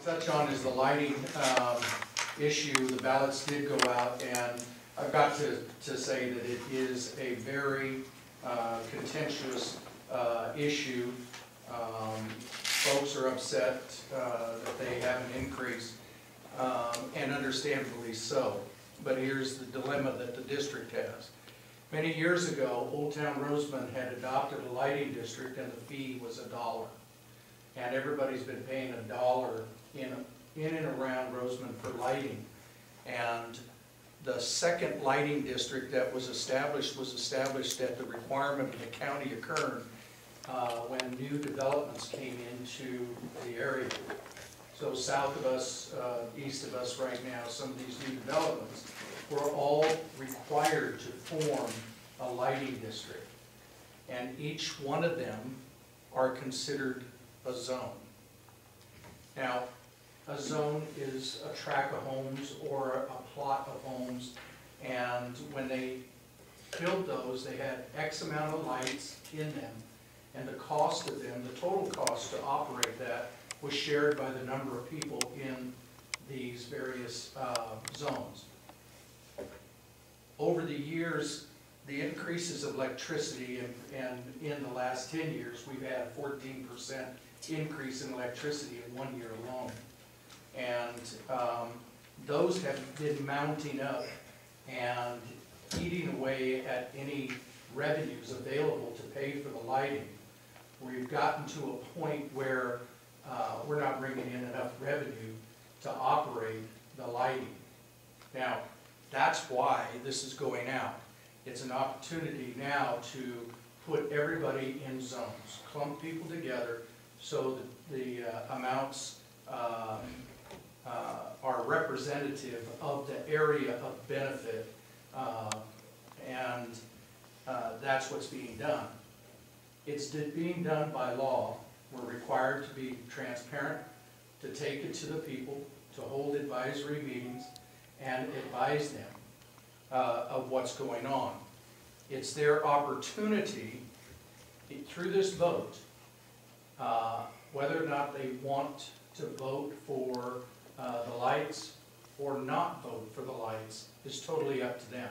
touch on is the lighting issue. The ballots did go out, and I've got to say that it is a very contentious issue. Folks are upset that they have an increase, and understandably so. But here's the dilemma that the district has. Many years ago, Old Town Rosamond had adopted a lighting district, and the fee was $1. And everybody's been paying $1 in and around Rosamond for lighting. And the second lighting district that was established at the requirement of the county of Kern when new developments came into the area. So south of us, east of us right now, some of these new developments were all required to form a lighting district. And each one of them are considered a zone. Now, a zone is a tract of homes or a plot of homes, and when they built those, they had X amount of lights in them, and the cost of them, the total cost to operate that, was shared by the number of people in these various zones. Over the years, the increases of electricity, and in the last 10 years, we've had a 14% increase in electricity in 1 year alone. And those have been mounting up and eating away at any revenues available to pay for the lighting. We've gotten to a point where we're not bringing in enough revenue to operate the lighting. Now, that's why this is going out. It's an opportunity now to put everybody in zones, clump people together so that the amounts are representative of the area of benefit, and that's what's being done. It's being done by law. We're required to be transparent, to take it to the people, to hold advisory meetings, and advise them of what's going on. It's their opportunity through this vote, whether or not they want to vote for the lights or not vote for the lights is totally up to them.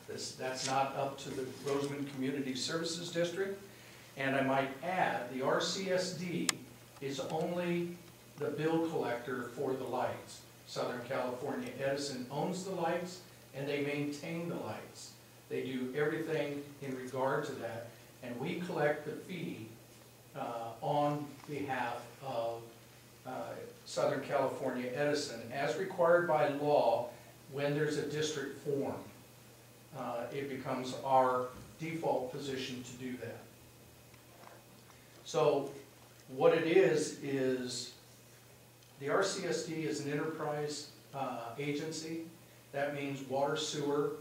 That's not up to the Rosamond Community Services District. And I might add, the RCSD is only the bill collector for the lights. Southern California Edison owns the lights, and they maintain the lights. They do everything in regard to that, and we collect the fee on behalf of Southern California Edison, as required by law. When there's a district formed, it becomes our default position to do that. So what it is the RCSD is an enterprise agency. That means water, sewer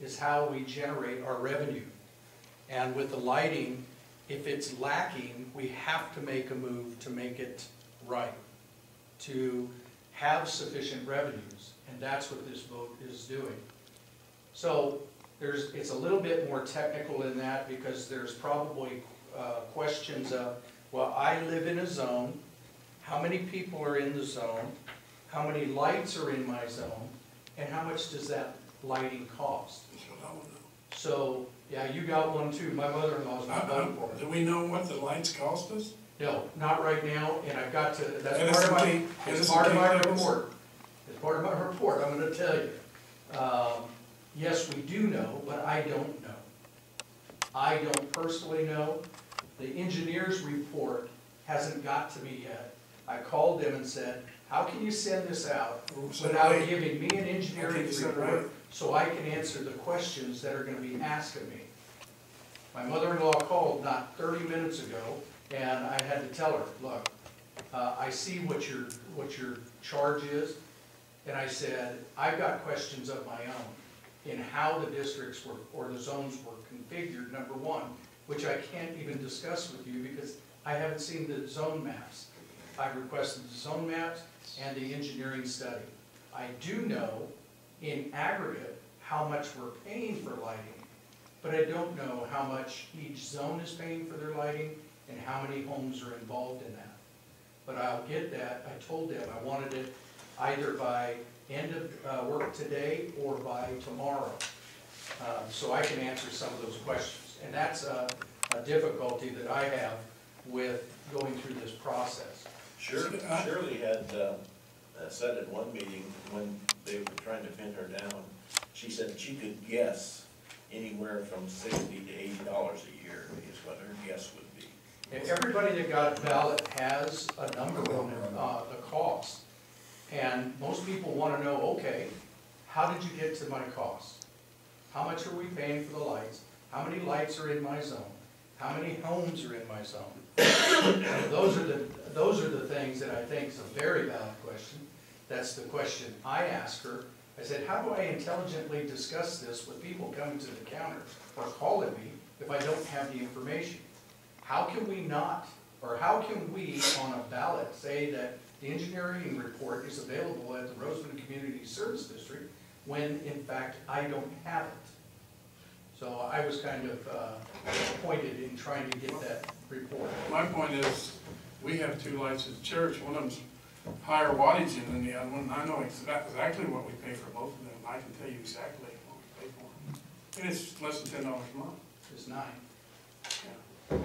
is how we generate our revenue. And with the lighting, if it's lacking, we have to make a move to make it right, to have sufficient revenues. And that's what this vote is doing. So it's a little bit more technical in that, because there's probably questions of, well, I live in a zone, how many people are in the zone, how many lights are in my zone, and how much does that lighting cost? So, yeah, you got one too. My mother-in-law's not voting for it. Do we know what the lights cost us? No, not right now, and I've got to, that's part of my report. As part of my report, I'm going to tell you. Yes, we do know, but I don't know. I don't personally know. The engineer's report hasn't got to me yet. I called them and said, how can you send this out without giving me an engineering report so I can answer the questions that are going to be asked of me? My mother-in-law called not 30 minutes ago, and I had to tell her, look, I see what your charge is, and I said, I've got questions of my own in how the districts were, or the zones were configured, number one, which I can't even discuss with you because I haven't seen the zone maps. I've requested the zone maps and the engineering study. I do know in aggregate how much we're paying for lighting, but I don't know how much each zone is paying for their lighting and how many homes are involved in that. but I'll get that. I told them I wanted it either by end of work today or by tomorrow, so I can answer some of those questions. And that's a difficulty that I have with going through this process. Shirley had said at one meeting when they were trying to pin her down, she said she could guess anywhere from $60 to $80 a year is what her guess would be. And everybody that got a ballot has a number on the cost. And most people want to know, okay, how did you get to my cost? How much are we paying for the lights? How many lights are in my zone? How many homes are in my zone? Those are the things that I think is a very valid question. That's the question I asked her. I said, how do I intelligently discuss this with people coming to the counter or calling me if I don't have the information? How can we not, or how can we on a ballot say that the engineering report is available at the Rosamond Community Service District when in fact I don't have it? So I was kind of disappointed in trying to get that report. My point is, we have two lights at the church. One of them's higher wattage than the other one. I know exactly what we pay for both of them. I can tell you exactly what we pay for them. And it's less than $10 a month. It's 9. Yeah.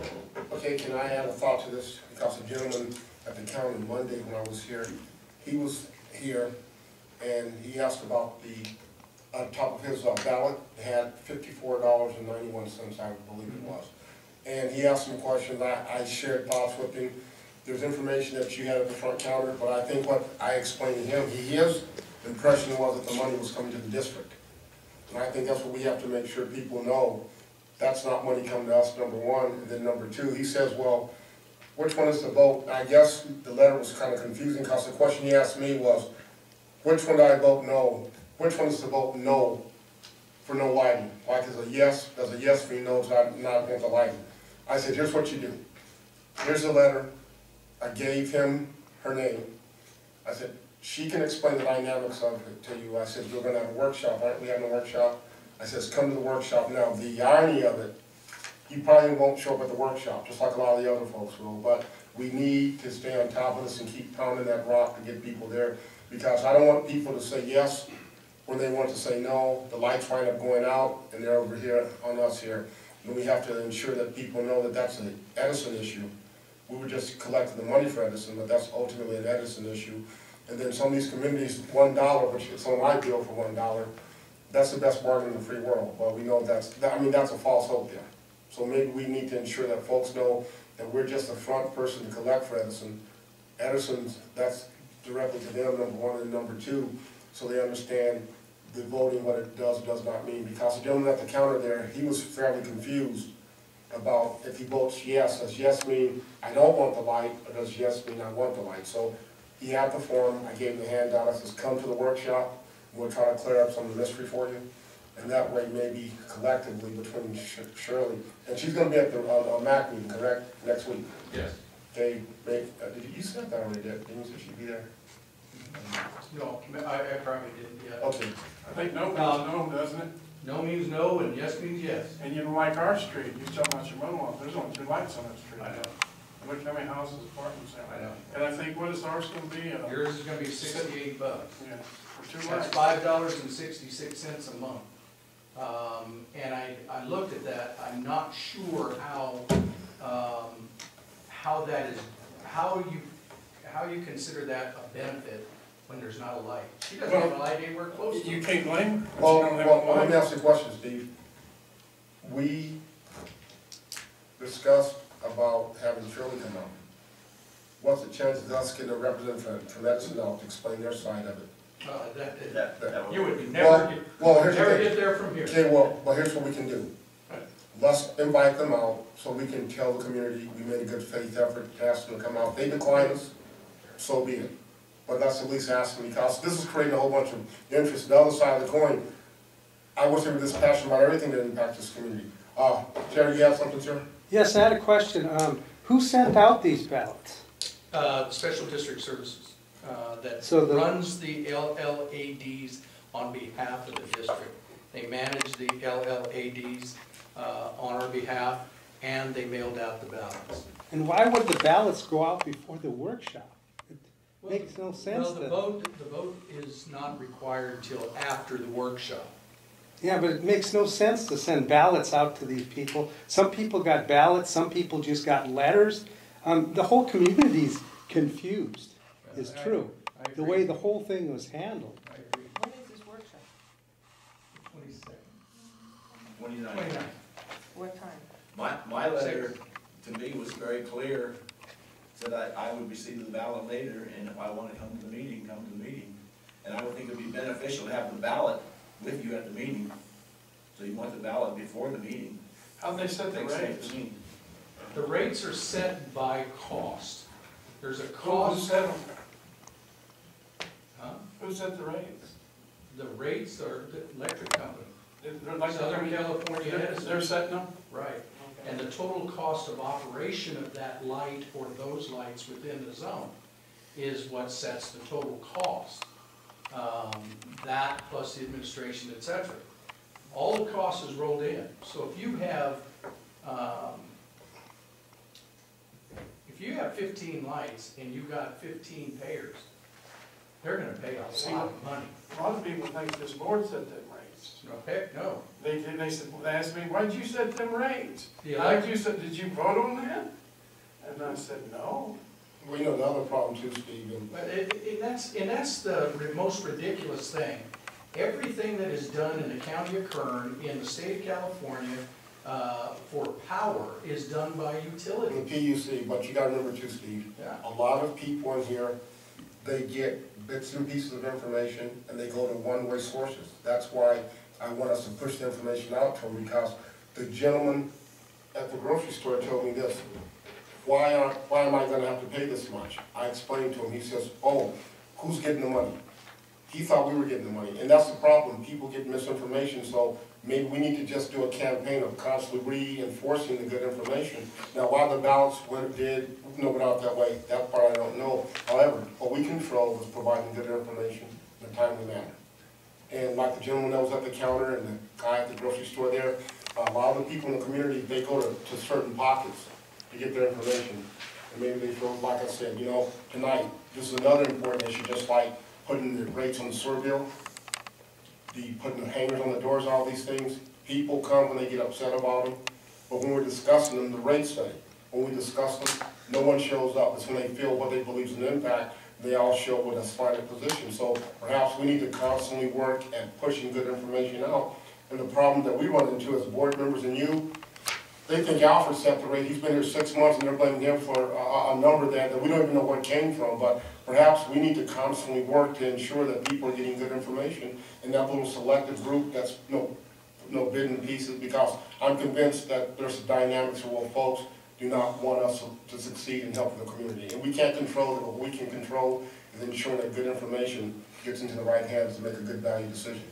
Okay, can I add a thought to this? Because the gentleman at the county Monday when I was here, he was here and he asked about the, on top of his ballot, it had $54.91, I believe it was. And he asked some questions. I shared thoughts with him. There's information that you had at the front counter, but I think what I explained to him, his impression was that the money was coming to the district. And I think that's what we have to make sure people know. That's not money coming to us, number one. And then number two, he says, well, which one is the vote? I guess the letter was kind of confusing because the question he asked me was, which one do I vote no? Which one is the vote no for no lighting? Like is a yes, does a yes mean no, it's not want the lighting? I said, here's what you do. Here's the letter. I gave him her name. I said, she can explain the dynamics of it to you. I said, we're going to have a workshop, aren't we having a workshop? I said, come to the workshop now. The irony of it, you probably won't show up at the workshop, just like a lot of the other folks will, but we need to stay on top of this and keep pounding that rock to get people there, because I don't want people to say yes when they want to say no. The lights wind up going out, and they're over here on us here. And we have to ensure that people know that that's an Edison issue. We were just collecting the money for Edison, but that's ultimately an Edison issue. And then some of these communities, $1, which is on my bill for $1, that's the best bargain in the free world. Well, we know that's a false hope there. So maybe we need to ensure that folks know that we're just a front person to collect for Edison. Edison's, that's directly to them, number one, and number two, so they understand the voting, what it does or does not mean. Because the gentleman at the counter there, he was fairly confused about if he votes yes, does yes mean I don't want the light, or does yes mean I want the light? So he had the form, I gave him the handout, I says come to the workshop, and we'll try to clear up some of the mystery for you. And that way maybe collectively between Shirley, and she's going to be at the MAC meeting, correct, next week? Yes. Okay, did you said that already, didn't you say she'd be there? No, I probably didn't yet. Okay. I think no means no, doesn't it? No means no, and yes means yes. And you know, like our street, you tell about your mother-in-law, there's only 2 lights on that street. I know. Look how many houses, apartments there. I know. And I think, what is ours going to be? Yours is going to be $68. Yeah, for 2 That's lights. $5.66 a month. And I looked at that. I'm not sure how that is, how you consider that a benefit when there's not a light. She doesn't have a light anywhere close to You it. can't blame her. Well, let me ask you a question, Steve. We discussed about having Shirley come out. What's the chances of us getting a representative from Edison out to explain their side of it? You would never get there from here. Okay, well, here's what we can do. Right. Let's invite them out so we can tell the community we made a good faith effort to ask them to come out. If they decline us, so be it. But let's at least ask them, because this is creating a whole bunch of interest. The other side of the coin, I wish they were this passionate about everything that impacts this community. Jerry, you have something, sir? Yes, I had a question. Who sent out these ballots? Special District Services that So runs the LLADs on behalf of the district. They manage the LLADs on our behalf, and they mailed out the ballots. And why would the ballots go out before the workshop? Makes no sense Well, to. the vote is not required till after the workshop. Yeah, but it makes no sense to send ballots out to these people. Some people got ballots, some people just got letters. The whole community's confused, is true. I The agree. way the whole thing was handled. I agree. When is this workshop? 22nd. 29. 29th. What time? My letter to me was very clear, said I would receive the ballot later, and if I want to come to the meeting, come to the meeting. And I would think it'd be beneficial to have the ballot with you at the meeting. So you want the ballot before the meeting. How'd they set the Makes sense rates? to me. The rates are set by cost. There's a Who cost. set them? Huh? Who set the rates? The rates are the electric company. They're like Southern California Edison. They're setting them? Right. And the total cost of operation of that light or those lights within the zone is what sets the total cost. That plus the administration, et cetera. All the cost is rolled in. So if you have 15 lights and you got 15 payers, they're gonna pay a lot of money. A lot of people think this board set them rates. No, heck, no. They asked me, why'd you set them rates? The How'd you set, did you vote on that? And I said, no. Well, you know, the other problem too, Steve, and But that's the most ridiculous thing. Everything that is done in the county of Kern, in the state of California, for power is done by the utilities. PUC, but you gotta remember too, Steve, Yeah. a lot of people in here, they get bits and pieces of information and they go to one-way sources. That's why I want us to push the information out to them, because the gentleman at the grocery store told me this: why am I gonna have to pay this much? I explained to him, he says, oh, who's getting the money? He thought we were getting the money, and that's the problem, people get misinformation, so maybe we need to just do a campaign of constantly reinforcing the good information. Now, why the ballots, what it did, went out that way, that part I don't know. However, what we control is providing good information in a timely manner. And like the gentleman that was at the counter and the guy at the grocery store there, a lot of the people in the community, they go to certain pockets to get their information. And maybe they feel, like I said, you know, tonight, this is another important issue, just like putting the rates on the sewer bill, putting the hangers on the doors, all these things. People come when they get upset about them, but when we're discussing them, the rates study, when we discuss them, no one shows up. It's when they feel what they believe is an impact, they all show with a slighted position. So perhaps we need to constantly work at pushing good information out. And the problem that we run into as board members and you, they think Alfred set the rate. He's been here 6 months and they're blaming him for a number that we don't even know where it came from. But perhaps we need to constantly work to ensure that people are getting good information in that little selective group that's no bitten pieces, because I'm convinced that there's some dynamics where folks do not want us to succeed in helping the community. And we can't control it, but what we can control is ensuring that good information gets into the right hands to make a good value decision.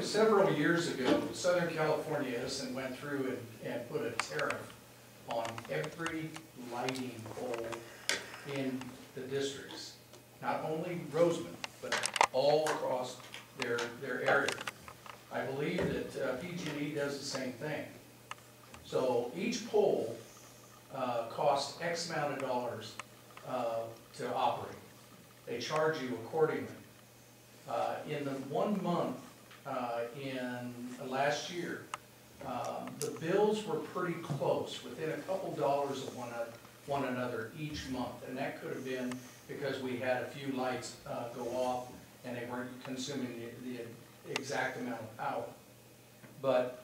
Several years ago, Southern California Edison went through and put a tariff on every lighting pole in the districts. Not only Rosamond, but all across their area. I believe that PG&E does the same thing. So each pole costs X amount of dollars to operate. They charge you accordingly. In the 1 month in last year, the bills were pretty close, within a couple dollars of one another each month. And that could have been because we had a few lights go off and they weren't consuming the exact amount of power. But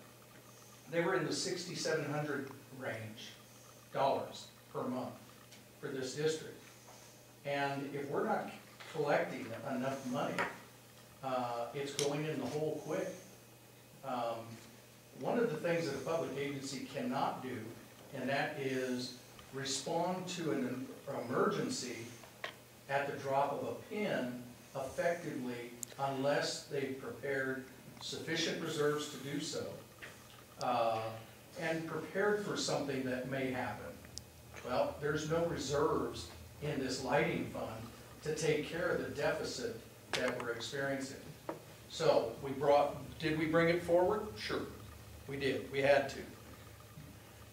they were in the $6,700 range per month for this district. And if we're not collecting enough money, it's going in the hole quick. One of the things that a public agency cannot do, and that is respond to an emergency at the drop of a pin effectively unless they've prepared sufficient reserves to do so, and prepared for something that may happen. Well, there's no reserves in this lighting fund to take care of the deficit that we're experiencing. So did we bring it forward? Sure, we did, we had to.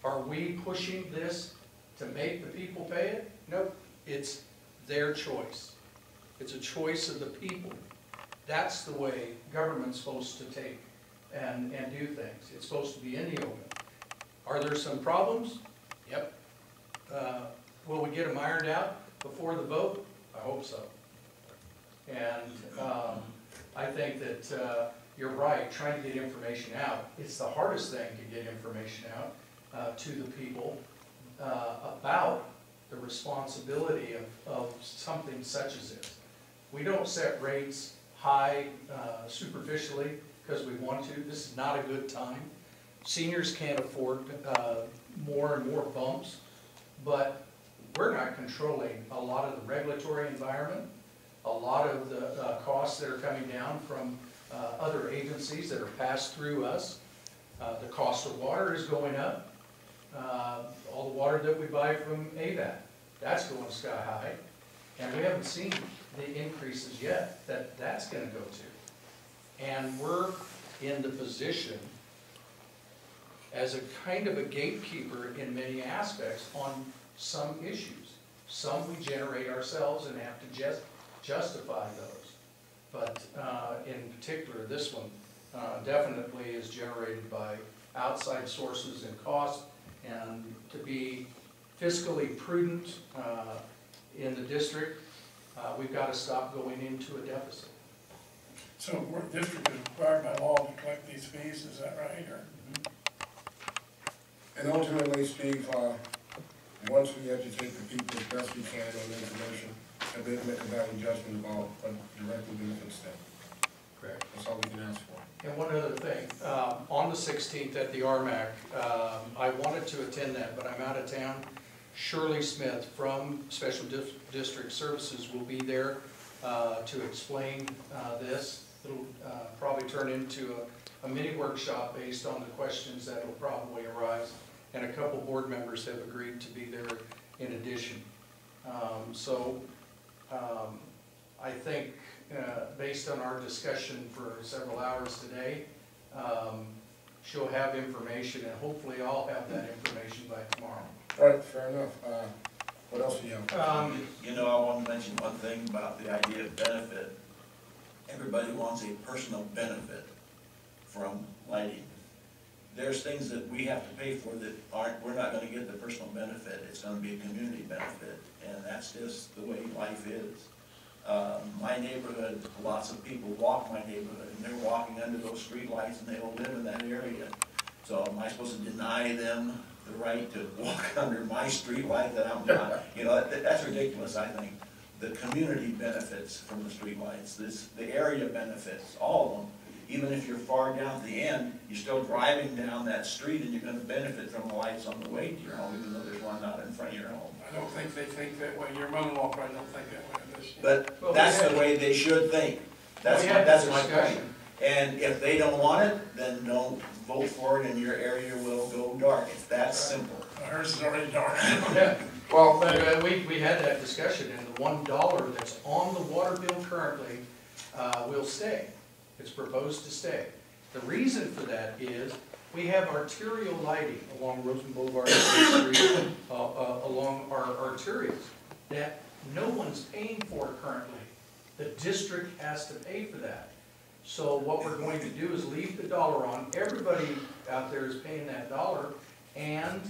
Are we pushing this to make the people pay it? Nope, it's their choice. It's a choice of the people. That's the way government's supposed to take and do things. It's supposed to be in the open. Are there some problems? Yep. Will we get them ironed out before the vote? I hope so. And I think that you're right, trying to get information out. It's the hardest thing to get information out to the people about the responsibility of something such as this. We don't set rates high superficially because we want to. This is not a good time. Seniors can't afford more and more bumps, but we're not controlling a lot of the regulatory environment, a lot of the costs that are coming down from other agencies that are passed through us. The cost of water is going up. All the water that we buy from AVAT, that's going sky high. And we haven't seen the increases yet that that's going to go to. And we're in the position as a kind of a gatekeeper in many aspects on some issues. Some we generate ourselves and have to just justify those. But in particular, this one definitely is generated by outside sources and costs, and to be fiscally prudent in the district, we've got to stop going into a deficit. So we're district is required by law to collect these fees, is that right, or? And ultimately, Steve, once we educate the people as best we can on the information, and then make a value judgment about what directly benefits them. Correct. That's all we can ask for. And one other thing, on the 16th at the RMAC, I wanted to attend that, but I'm out of town. Shirley Smith from Special District Services will be there to explain this. It'll probably turn into a mini workshop based on the questions that will probably arise, and a couple board members have agreed to be there in addition. I think based on our discussion for several hours today, she'll have information, and hopefully I'll have that information by tomorrow. All right, fair enough. What else do you have? You know, I want to mention one thing about the idea of benefit. Everybody wants a personal benefit from lighting. There's things that we have to pay for that we're not going to get the personal benefit. It's going to be a community benefit, and that's just the way life is. My neighborhood, lots of people walk my neighborhood, and they're walking under those street lights, and they don't live in that area. So am I supposed to deny them the right to walk under my street light that I'm not? You know, that's ridiculous, I think. The community benefits from the street lights, the area benefits, all of them. Even if you're far down at the end, you're still driving down that street, and you're going to benefit from the lights on the way to your home, even though there's one not in front of your home. I don't think they think that way. Your mother-in-law probably don't think that way. But that's the way they should think. That's my point. And if they don't want it, then don't vote for it, and your area will go dark. It's that simple. Hers is already dark. Yeah. Well, but we had that discussion, and the $1 that's on the water bill currently will stay. It's proposed to stay. The reason for that is we have arterial lighting along Rosamond Boulevard and Street, along our arterials, that no one's paying for currently. The district has to pay for that. So what we're going to do is leave the dollar on. Everybody out there is paying that dollar, and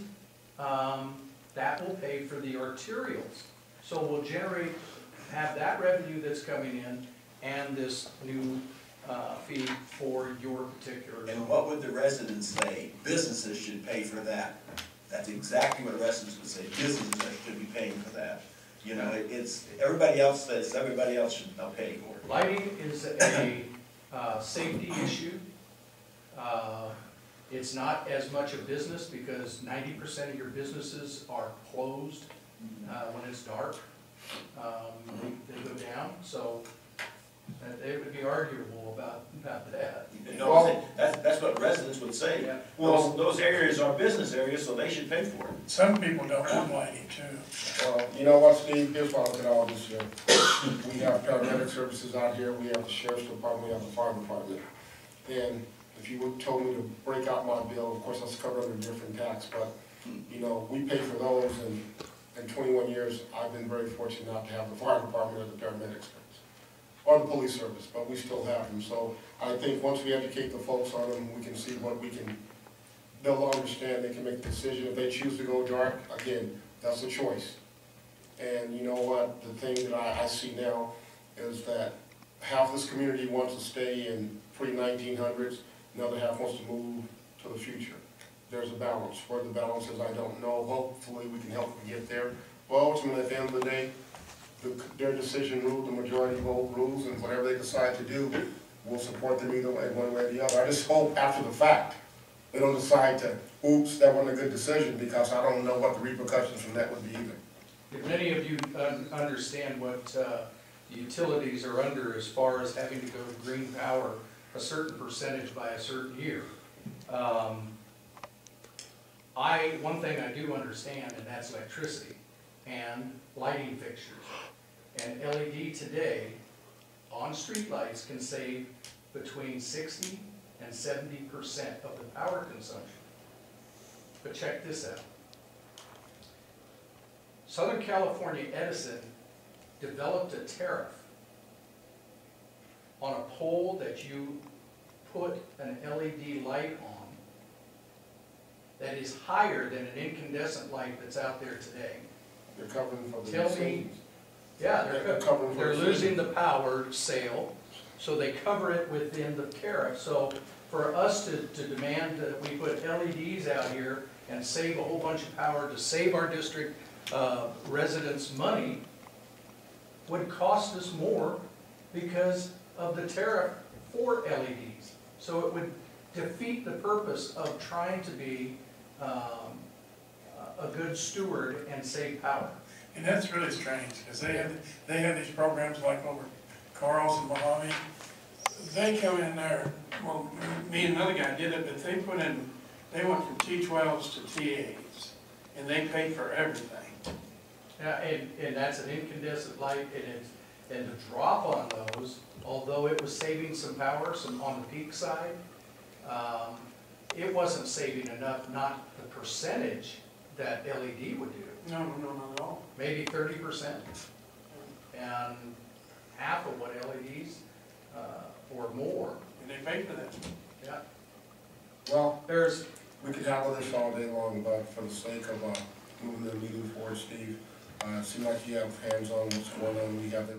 that will pay for the arterials. So we'll have that revenue that's coming in, and this new fee for your particular zone. And what would the residents say? Businesses should pay for that. That's exactly what residents would say. Businesses should be paying for that. You know, it's everybody else says everybody else should pay for it. Lighting is a safety issue. It's not as much a business because 90% of your businesses are closed when it's dark. They go down, so it would be arguable about that. No, that's what residents would say. Yeah. Well, those areas are business areas, so they should pay for it. Some people don't want lighting too. Well, you know what, Steve, here's why I look at all this here. We have paramedic services out here, we have the sheriff's department, we have the fire department. And if you would told me to break out my bill, of course that's covered under a different tax, but, you know, we pay for those, and in 21 years, I've been very fortunate not to have the fire department or the paramedic service. on the police service, but we still have them. So I think once we educate the folks on them, we can see what we can, they'll understand, they can make a decision. If they choose to go dark, again, that's a choice. And you know what, the thing that I see now is that half this community wants to stay in pre-1900s, another half wants to move to the future. There's a balance. Where the balance is, I don't know. Hopefully we can help them get there. But ultimately, at the end of the day, their decision rules, the majority vote rules, and whatever they decide to do, we'll support them either way, one way or the other. I just hope after the fact, they don't decide to, oops, that wasn't a good decision, because I don't know what the repercussions from that would be either. If many of you understand what the utilities are under as far as having to go to green power a certain percentage by a certain year. One thing I do understand, and that's electricity and lighting fixtures. And LED today on streetlights can save between 60 and 70% of the power consumption. But check this out. Southern California Edison developed a tariff on a pole that you put an LED light on that is higher than an incandescent light that's out there today. They're covering for the Tell me, savings. yeah, They're covering for they're the losing the power sale, so they cover it within the tariff. So for us to demand that we put LEDs out here and save a whole bunch of power to save our district residents money would cost us more because of the tariff for LEDs. So it would defeat the purpose of trying to be a good steward and save power. And that's really strange, because they have these programs like over Carl's and Mojave. They come in there, well, me and another guy did it, but they went from T12s to T8s, and they paid for everything. Yeah, and that's an incandescent light, and the drop on those, although it was saving some power, on the peak side, it wasn't saving enough, not the percentage that LED would do. No, not at all. Maybe 30%, and half of what LEDs, or more. And they paid for that. Yeah. Well, There's, we could handle this all day long, but for the sake of moving the meeting forward, Steve, it seems like you have hands on what's going on. We have the